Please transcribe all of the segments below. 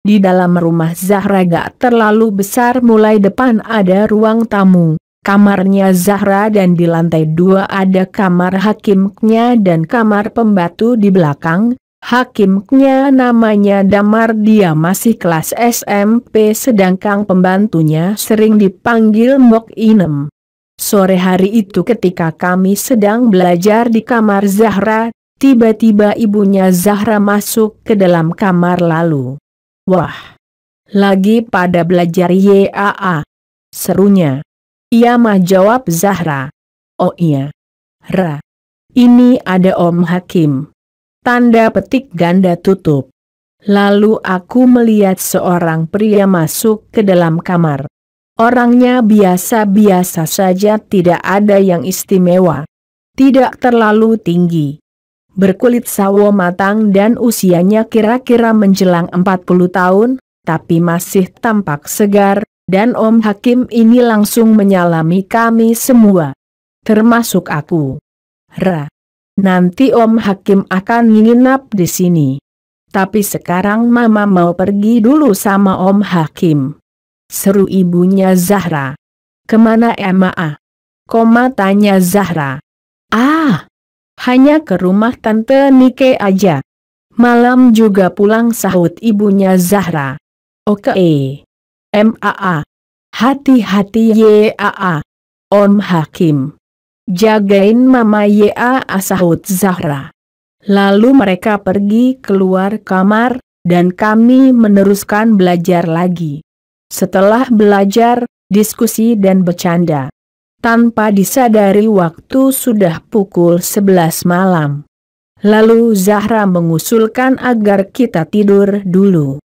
Di dalam rumah Zahra gak terlalu besar, mulai depan ada ruang tamu, kamarnya Zahra, dan di lantai 2 ada kamar hakimnya dan kamar pembantu di belakang. Hakimnya namanya Damar, dia masih kelas SMP, sedangkan pembantunya sering dipanggil Mbok Inem. Sore hari itu ketika kami sedang belajar di kamar Zahra, tiba-tiba ibunya Zahra masuk ke dalam kamar lalu. "Wah, lagi pada belajar YAA," serunya. "Iya mah," jawab Zahra. "Oh iya, Ra. Ini ada Om Hakim." Tanda petik ganda tutup. Lalu aku melihat seorang pria masuk ke dalam kamar. Orangnya biasa-biasa saja, tidak ada yang istimewa. Tidak terlalu tinggi. Berkulit sawo matang dan usianya kira-kira menjelang 40 tahun, tapi masih tampak segar, dan Om Hakim ini langsung menyalami kami semua. Termasuk aku. "Ra, nanti Om Hakim akan nginap di sini. Tapi sekarang Mama mau pergi dulu sama Om Hakim," seru ibunya Zahra. "Kemana Ema?" Tanya Zahra. "Ah, hanya ke rumah Tante Nike aja. Malam juga pulang," sahut ibunya Zahra. "Oke. Maa. Hati-hati Yaa, Om Hakim. Jagain Mama ya," sahut Zahra. Lalu mereka pergi keluar kamar, dan kami meneruskan belajar lagi. Setelah belajar, diskusi dan bercanda. Tanpa disadari waktu sudah pukul 11 malam. Lalu Zahra mengusulkan agar kita tidur dulu.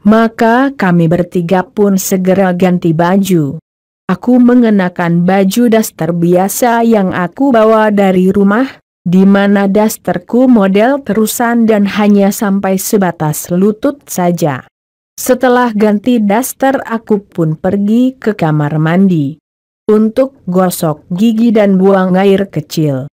Maka kami bertiga pun segera ganti baju. Aku mengenakan baju daster biasa yang aku bawa dari rumah, di mana dasterku model terusan dan hanya sampai sebatas lutut saja. Setelah ganti daster, aku pun pergi ke kamar mandi untuk gosok gigi dan buang air kecil.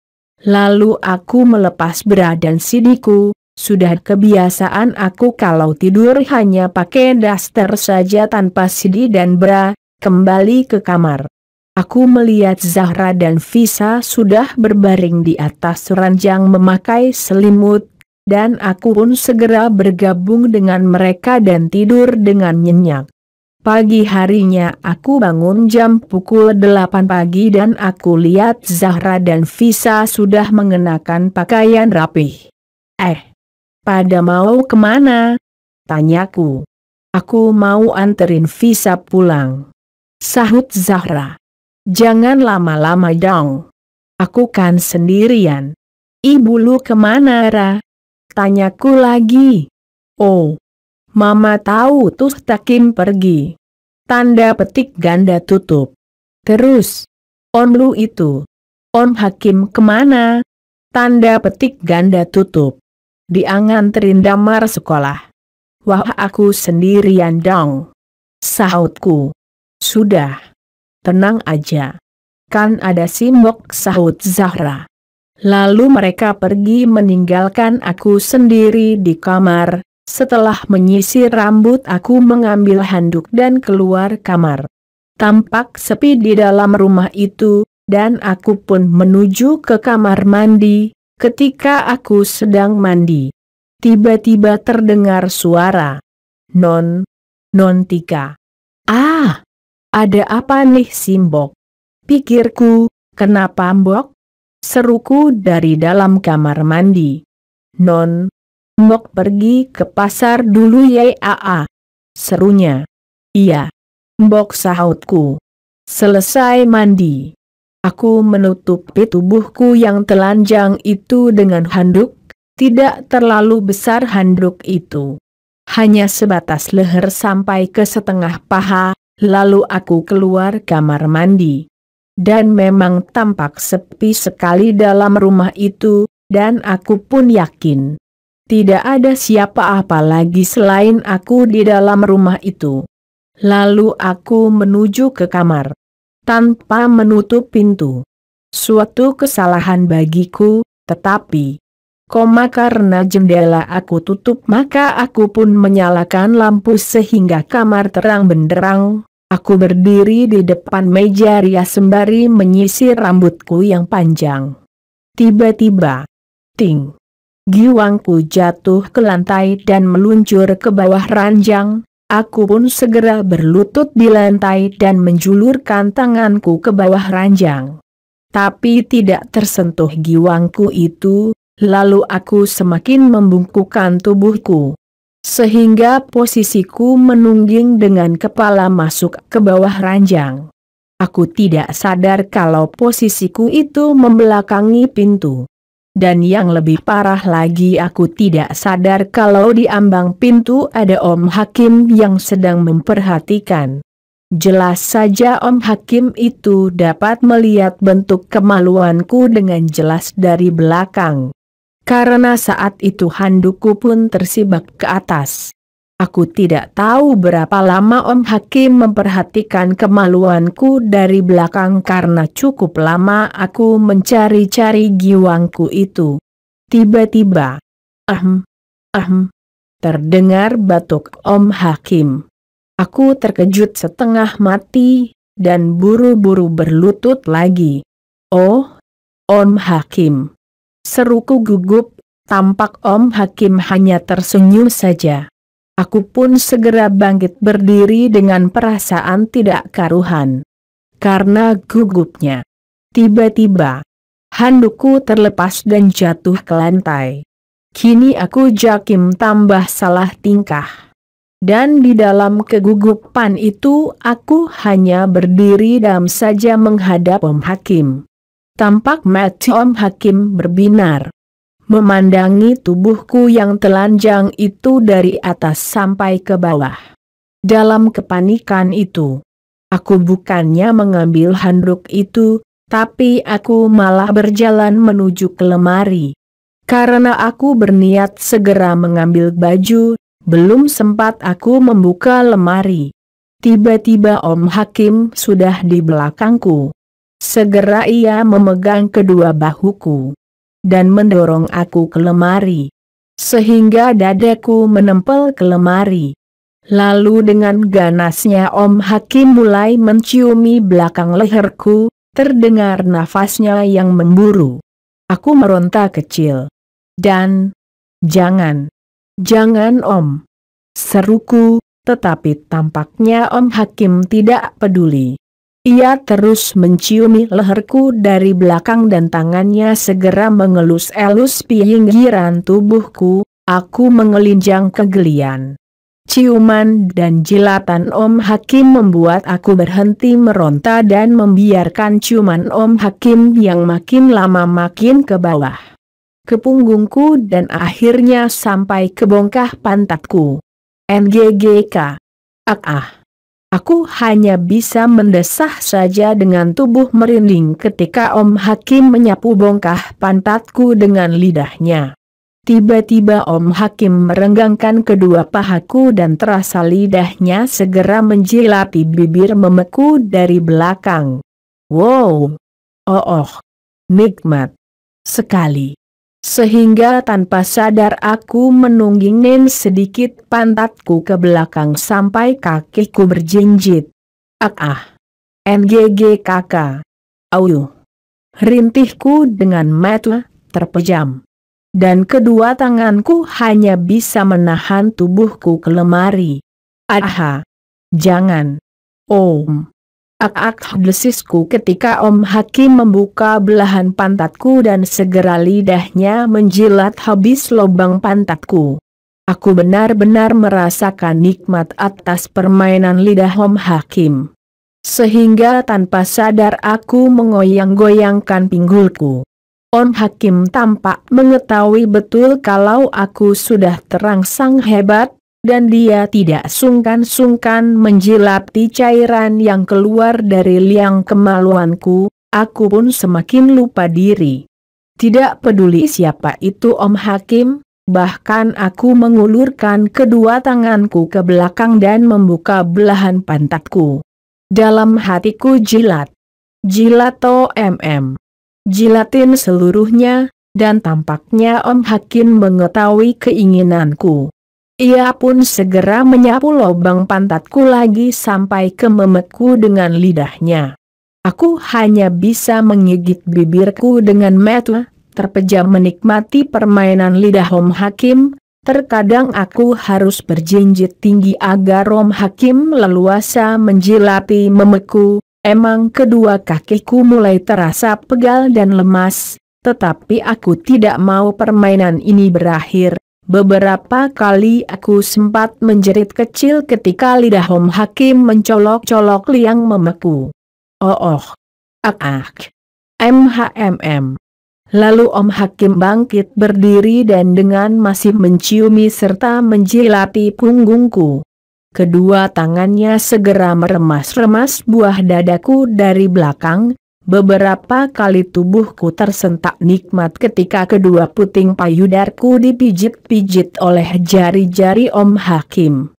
Lalu aku melepas bra dan sidiku. Sudah kebiasaan aku kalau tidur hanya pakai daster saja tanpa sidi dan bra. Kembali ke kamar. Aku melihat Zahra dan Visa sudah berbaring di atas ranjang memakai selimut, dan aku pun segera bergabung dengan mereka dan tidur dengan nyenyak. Pagi harinya aku bangun jam pukul 8 pagi dan aku lihat Zahra dan Visa sudah mengenakan pakaian rapih. Pada mau kemana?" tanyaku. "Aku mau anterin Visa pulang," sahut Zahra. "Jangan lama-lama dong. Aku kan sendirian." "Ibu lu kemana, Ra?" tanyaku lagi. "Oh, Mama tahu tuh Takim pergi." Tanda petik ganda tutup. Terus, "Om lu itu, Om Hakim kemana?" Tanda petik ganda tutup. "Dia nganterin Damar sekolah." "Wah, aku sendirian dong," sahutku. "Sudah. Tenang aja. Kan ada si Mbok," sahut Zahra. Lalu mereka pergi meninggalkan aku sendiri di kamar. Setelah menyisir rambut, aku mengambil handuk dan keluar kamar. Tampak sepi di dalam rumah itu, dan aku pun menuju ke kamar mandi. Ketika aku sedang mandi, tiba-tiba terdengar suara, Non Tika." "Ah, ada apa nih si Mbok?" pikirku. "Kenapa Mbok?" seruku dari dalam kamar mandi. "Non, Mbok pergi ke pasar dulu ya," serunya. "Iya, Mbok," sahutku. Selesai mandi, aku menutupi tubuhku yang telanjang itu dengan handuk. Tidak terlalu besar handuk itu, hanya sebatas leher sampai ke setengah paha. Lalu aku keluar kamar mandi. Dan memang tampak sepi sekali dalam rumah itu, dan aku pun yakin tidak ada siapa-apa lagi selain aku di dalam rumah itu. Lalu aku menuju ke kamar tanpa menutup pintu. Suatu kesalahan bagiku, tetapi Karena jendela aku tutup maka aku pun menyalakan lampu sehingga kamar terang benderang. Aku berdiri di depan meja rias sembari menyisir rambutku yang panjang. Tiba-tiba, ting! Giwangku jatuh ke lantai dan meluncur ke bawah ranjang. Aku pun segera berlutut di lantai dan menjulurkan tanganku ke bawah ranjang. Tapi tidak tersentuh giwangku itu, lalu aku semakin membungkukkan tubuhku. Sehingga posisiku menungging dengan kepala masuk ke bawah ranjang. Aku tidak sadar kalau posisiku itu membelakangi pintu. Dan yang lebih parah lagi aku tidak sadar kalau di ambang pintu ada Om Hakim yang sedang memperhatikan. Jelas saja Om Hakim itu dapat melihat bentuk kemaluanku dengan jelas dari belakang. Karena saat itu handukku pun tersibak ke atas. Aku tidak tahu berapa lama Om Hakim memperhatikan kemaluanku dari belakang karena cukup lama aku mencari-cari giwangku itu. Tiba-tiba, terdengar batuk Om Hakim. Aku terkejut setengah mati, dan buru-buru berlutut lagi. Oh, Om Hakim! Seruku gugup, tampak Om Hakim hanya tersenyum saja. Aku pun segera bangkit berdiri dengan perasaan tidak karuhan. Karena gugupnya. Tiba-tiba, handukku terlepas dan jatuh ke lantai. Kini aku jakim tambah salah tingkah. Dan di dalam kegugupan itu aku hanya berdiri diam saja menghadap Om Hakim. Tampak mata Om Hakim berbinar. Memandangi tubuhku yang telanjang itu dari atas sampai ke bawah. Dalam kepanikan itu, aku bukannya mengambil handuk itu, tapi aku malah berjalan menuju ke lemari. Karena aku berniat segera mengambil baju, belum sempat aku membuka lemari. Tiba-tiba Om Hakim sudah di belakangku. Segera ia memegang kedua bahuku dan mendorong aku ke lemari, sehingga dadaku menempel ke lemari. Lalu dengan ganasnya Om Hakim mulai menciumi belakang leherku, terdengar nafasnya yang memburu. Aku meronta kecil. Dan, jangan Om, seruku, tetapi tampaknya Om Hakim tidak peduli. Ia terus menciumi leherku dari belakang dan tangannya segera mengelus-elus pinggiran tubuhku. Aku mengelinjang kegelian. Ciuman dan jilatan Om Hakim membuat aku berhenti meronta dan membiarkan ciuman Om Hakim yang makin lama makin ke bawah, ke punggungku dan akhirnya sampai ke bongkah pantatku. NGGK. Aku hanya bisa mendesah saja dengan tubuh merinding ketika Om Hakim menyapu bongkah pantatku dengan lidahnya. Tiba-tiba Om Hakim merenggangkan kedua pahaku dan terasa lidahnya segera menjilati bibir memeku dari belakang. Wow! Nikmat sekali. Sehingga tanpa sadar aku menunggingin sedikit pantatku ke belakang sampai kakiku berjinjit. NGGKK. Rintihku dengan mata terpejam. Dan kedua tanganku hanya bisa menahan tubuhku ke lemari. Jangan. Om. Desisku ketika Om Hakim membuka belahan pantatku dan segera lidahnya menjilat habis lubang pantatku. Aku benar-benar merasakan nikmat atas permainan lidah Om Hakim. Sehingga tanpa sadar aku mengoyang-goyangkan pinggulku. Om Hakim tampak mengetahui betul kalau aku sudah terangsang hebat, dan dia tidak sungkan-sungkan menjilati cairan yang keluar dari liang kemaluanku. Aku pun semakin lupa diri. Tidak peduli siapa itu Om Hakim, bahkan aku mengulurkan kedua tanganku ke belakang dan membuka belahan pantatku. Dalam hatiku jilat. Jilatin seluruhnya, Dan tampaknya Om Hakim mengetahui keinginanku. Ia pun segera menyapu lubang pantatku lagi sampai ke memekku dengan lidahnya. Aku hanya bisa menggigit bibirku dengan mata terpejam menikmati permainan lidah Om Hakim. Terkadang aku harus berjinjit tinggi agar Om Hakim leluasa menjilati memekku. Emang kedua kakiku mulai terasa pegal dan lemas. Tetapi aku tidak mau permainan ini berakhir. Beberapa kali aku sempat menjerit kecil ketika lidah Om Hakim mencolok-colok liang memekku. Oh, mmm. Lalu Om Hakim bangkit berdiri dan dengan masih menciumi serta menjilati punggungku. Kedua tangannya segera meremas-remas buah dadaku dari belakang. Beberapa kali tubuhku tersentak nikmat ketika kedua puting payudarku dipijit-pijit oleh jari-jari Om Hakim.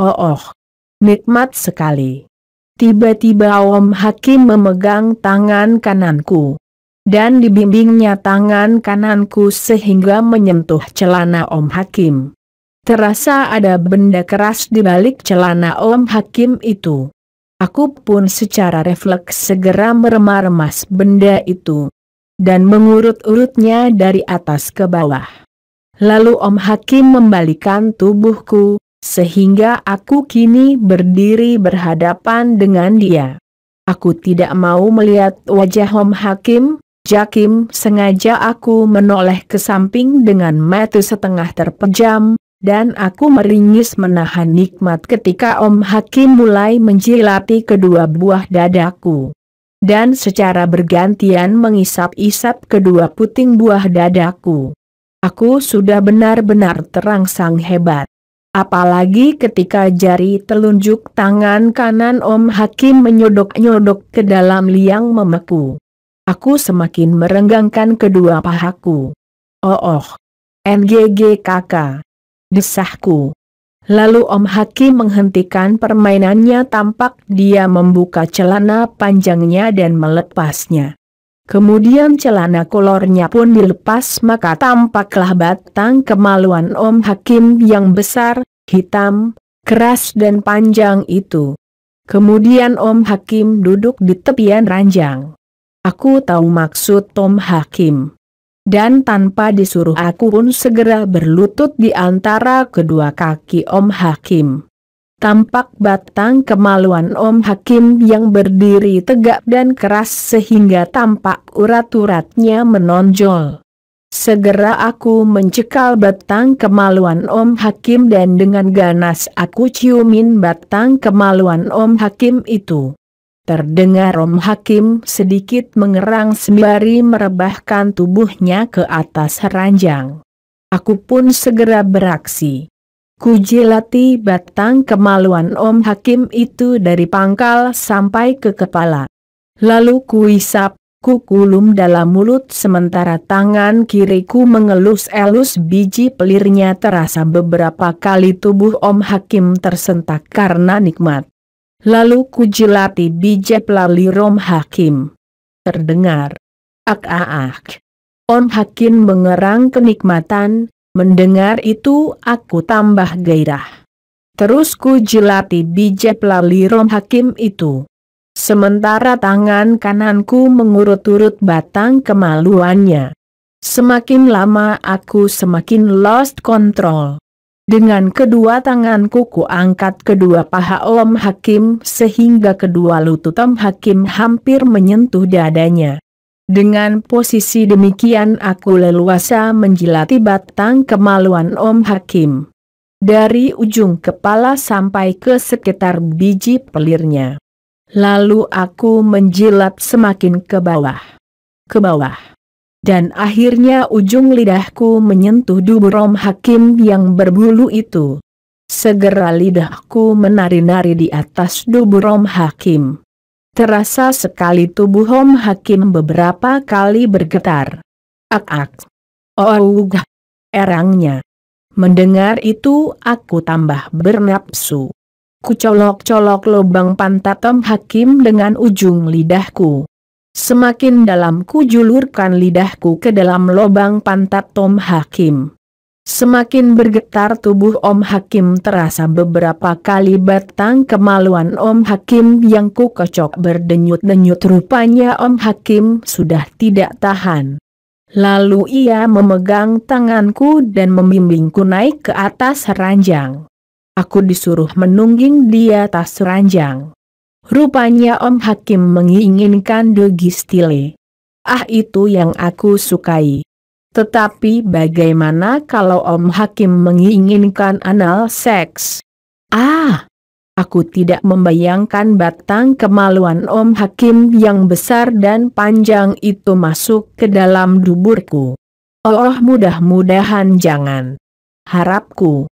Oh, nikmat sekali. Tiba-tiba Om Hakim memegang tangan kananku. Dan dibimbingnya tangan kananku sehingga menyentuh celana Om Hakim. Terasa ada benda keras di balik celana Om Hakim itu. Aku pun secara refleks segera meremas benda itu. Dan mengurut-urutnya dari atas ke bawah. Lalu Om Hakim membalikan tubuhku, sehingga aku kini berdiri berhadapan dengan dia. Aku tidak mau melihat wajah Om Hakim. Jakim, sengaja aku menoleh ke samping dengan mata setengah terpejam. Dan aku meringis menahan nikmat ketika Om Hakim mulai menjilati kedua buah dadaku. Dan secara bergantian mengisap-isap kedua puting buah dadaku. Aku sudah benar-benar terangsang hebat. Apalagi ketika jari telunjuk tangan kanan Om Hakim menyodok-nyodok ke dalam liang memekku. Aku semakin merenggangkan kedua pahaku. Oh, NGGKK. Desahku. Lalu Om Hakim menghentikan permainannya, tampak dia membuka celana panjangnya dan melepasnya. Kemudian celana kolornya pun dilepas, maka tampaklah batang kemaluan Om Hakim yang besar, hitam, keras dan panjang itu. Kemudian Om Hakim duduk di tepian ranjang. Aku tahu maksud Om Hakim. Dan tanpa disuruh aku pun segera berlutut di antara kedua kaki Om Hakim. Tampak batang kemaluan Om Hakim yang berdiri tegak dan keras sehingga tampak urat-uratnya menonjol. Segera aku mencekal batang kemaluan Om Hakim dan dengan ganas aku ciumin batang kemaluan Om Hakim itu. Terdengar Om Hakim sedikit mengerang sembari merebahkan tubuhnya ke atas ranjang. Aku pun segera beraksi. Kujilati batang kemaluan Om Hakim itu dari pangkal sampai ke kepala. Lalu kuisap, kukulum dalam mulut sementara tangan kiriku mengelus-elus biji pelirnya. Terasa beberapa kali tubuh Om Hakim tersentak karena nikmat. Lalu kujilati biji pelir Om Hakim. Terdengar Om Hakim mengerang kenikmatan. Mendengar itu aku tambah gairah. Terus kujilati biji pelir Om Hakim itu. Sementara tangan kananku mengurut-urut batang kemaluannya. Semakin lama aku semakin lost control. Dengan kedua tanganku kuangkat kedua paha Om Hakim sehingga kedua lutut Om Hakim hampir menyentuh dadanya. Dengan posisi demikian aku leluasa menjilati batang kemaluan Om Hakim. Dari ujung kepala sampai ke sekitar biji pelirnya. Lalu aku menjilat semakin ke bawah. Ke bawah. Dan akhirnya ujung lidahku menyentuh dubur Om Hakim yang berbulu itu. Segera lidahku menari-nari di atas dubur Om Hakim. Terasa sekali tubuh Om Hakim beberapa kali bergetar. Oh, erangnya. Mendengar itu aku tambah bernapsu. Kucolok-colok lubang pantat Om Hakim dengan ujung lidahku. Semakin dalam ku julurkan lidahku ke dalam lubang pantat Om Hakim. Semakin bergetar tubuh Om Hakim, terasa beberapa kali batang kemaluan Om Hakim yang ku kocok berdenyut-denyut. Rupanya Om Hakim sudah tidak tahan. Lalu ia memegang tanganku dan membimbingku naik ke atas ranjang. Aku disuruh menungging di atas ranjang. Rupanya Om Hakim menginginkan degistile. Itu yang aku sukai. Tetapi bagaimana kalau Om Hakim menginginkan anal seks? Aku tidak membayangkan batang kemaluan Om Hakim yang besar dan panjang itu masuk ke dalam duburku. Mudah-mudahan jangan. Harapku.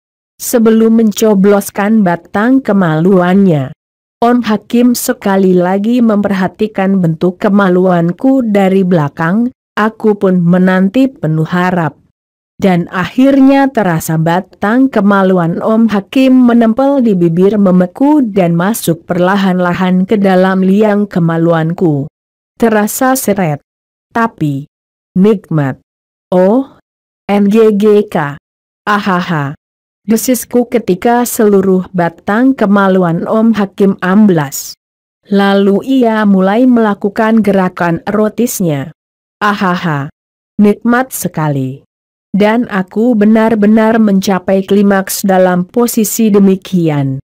Sebelum mencobloskan batang kemaluannya, Om Hakim sekali lagi memperhatikan bentuk kemaluanku dari belakang. Aku pun menanti penuh harap. Dan akhirnya terasa batang kemaluan Om Hakim menempel di bibir memeku dan masuk perlahan-lahan ke dalam liang kemaluanku. Terasa seret. Tapi nikmat. NGGK. Ahaha. Desisku ketika seluruh batang kemaluan Om Hakim amblas. Lalu ia mulai melakukan gerakan erotisnya. Ahaha. Nikmat sekali. Dan aku benar-benar mencapai klimaks dalam posisi demikian.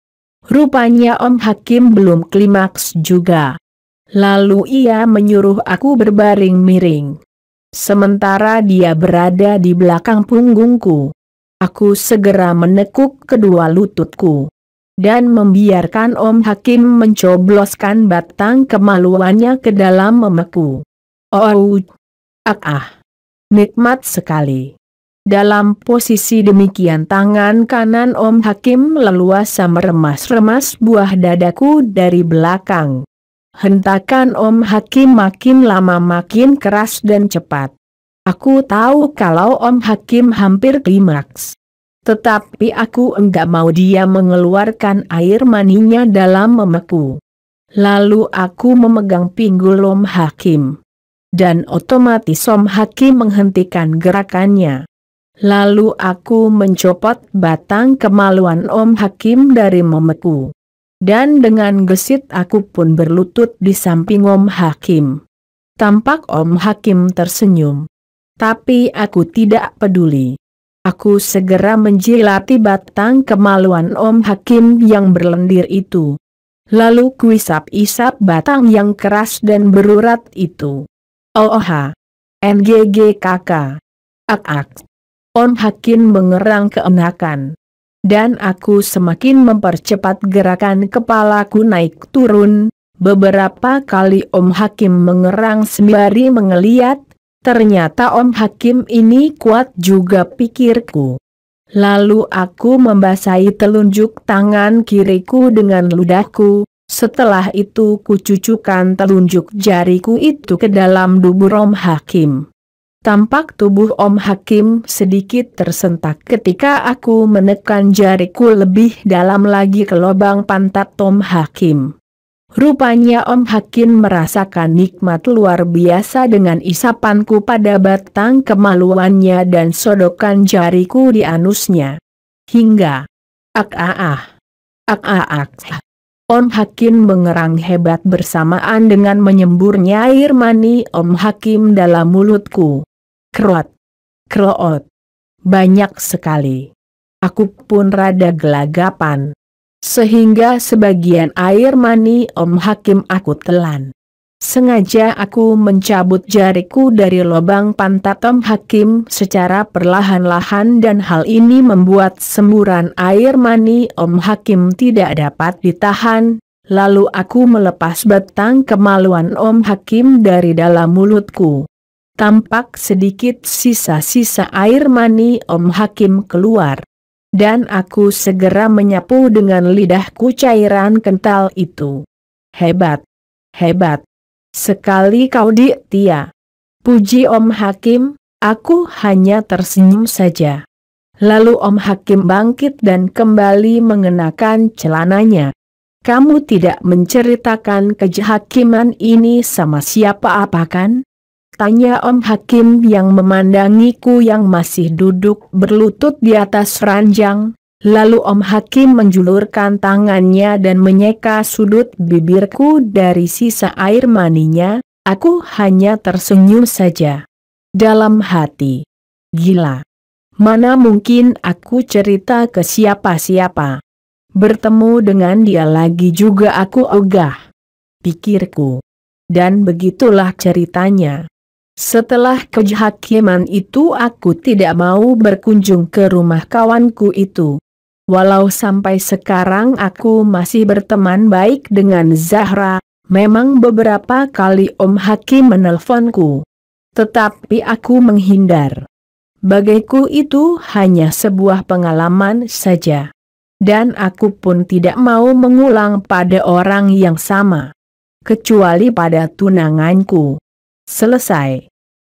Rupanya Om Hakim belum klimaks juga. Lalu ia menyuruh aku berbaring miring. Sementara dia berada di belakang punggungku. Aku segera menekuk kedua lututku. Dan membiarkan Om Hakim mencobloskan batang kemaluannya ke dalam memeku. Nikmat sekali. Dalam posisi demikian tangan kanan Om Hakim leluasa meremas-remas buah dadaku dari belakang. Hentakan Om Hakim makin lama makin keras dan cepat. Aku tahu kalau Om Hakim hampir klimaks. Tetapi aku enggak mau dia mengeluarkan air maninya dalam memeku. Lalu aku memegang pinggul Om Hakim. Dan otomatis Om Hakim menghentikan gerakannya. Lalu aku mencopot batang kemaluan Om Hakim dari memeku. Dan dengan gesit aku pun berlutut di samping Om Hakim. Tampak Om Hakim tersenyum. Tapi aku tidak peduli. Aku segera menjilati batang kemaluan Om Hakim yang berlendir itu. Lalu kuisap-isap batang yang keras dan berurat itu. NGGKK. Om Hakim mengerang keenakan. Dan aku semakin mempercepat gerakan kepalaku naik turun. Beberapa kali Om Hakim mengerang sembari mengeliat. Ternyata Om Hakim ini kuat juga, pikirku. Lalu aku membasahi telunjuk tangan kiriku dengan ludahku. Setelah itu kucucukkan telunjuk jariku itu ke dalam dubur Om Hakim. Tampak tubuh Om Hakim sedikit tersentak ketika aku menekan jariku lebih dalam lagi ke lubang pantat Om Hakim. Rupanya Om Hakim merasakan nikmat luar biasa dengan isapanku pada batang kemaluannya dan sodokan jariku di anusnya. Hingga Om Hakim mengerang hebat bersamaan dengan menyemburnya air mani Om Hakim dalam mulutku. Kroot. Banyak sekali. Aku pun rada gelagapan. Sehingga sebagian air mani Om Hakim aku telan. Sengaja aku mencabut jariku dari lubang pantat Om Hakim secara perlahan-lahan dan hal ini membuat semburan air mani Om Hakim tidak dapat ditahan. Lalu aku melepas batang kemaluan Om Hakim dari dalam mulutku. Tampak sedikit sisa-sisa air mani Om Hakim keluar. Dan aku segera menyapu dengan lidahku cairan kental itu. Hebat sekali kau, Ditya. Puji Om Hakim, aku hanya tersenyum saja. Lalu Om Hakim bangkit dan kembali mengenakan celananya. Kamu tidak menceritakan kehakiman ini sama siapa apa kan? Tanya Om Hakim yang memandangiku yang masih duduk berlutut di atas ranjang. Lalu Om Hakim menjulurkan tangannya dan menyeka sudut bibirku dari sisa air maninya. Aku hanya tersenyum saja. Dalam hati, gila. Mana mungkin aku cerita ke siapa-siapa. Bertemu dengan dia lagi juga aku ogah, pikirku. Dan begitulah ceritanya. Setelah kehakiman itu aku tidak mau berkunjung ke rumah kawanku itu. Walau sampai sekarang aku masih berteman baik dengan Zahra, memang beberapa kali Om Hakim menelponku. Tetapi aku menghindar. Bagiku itu hanya sebuah pengalaman saja. Dan aku pun tidak mau mengulang pada orang yang sama. Kecuali pada tunanganku. Selesai.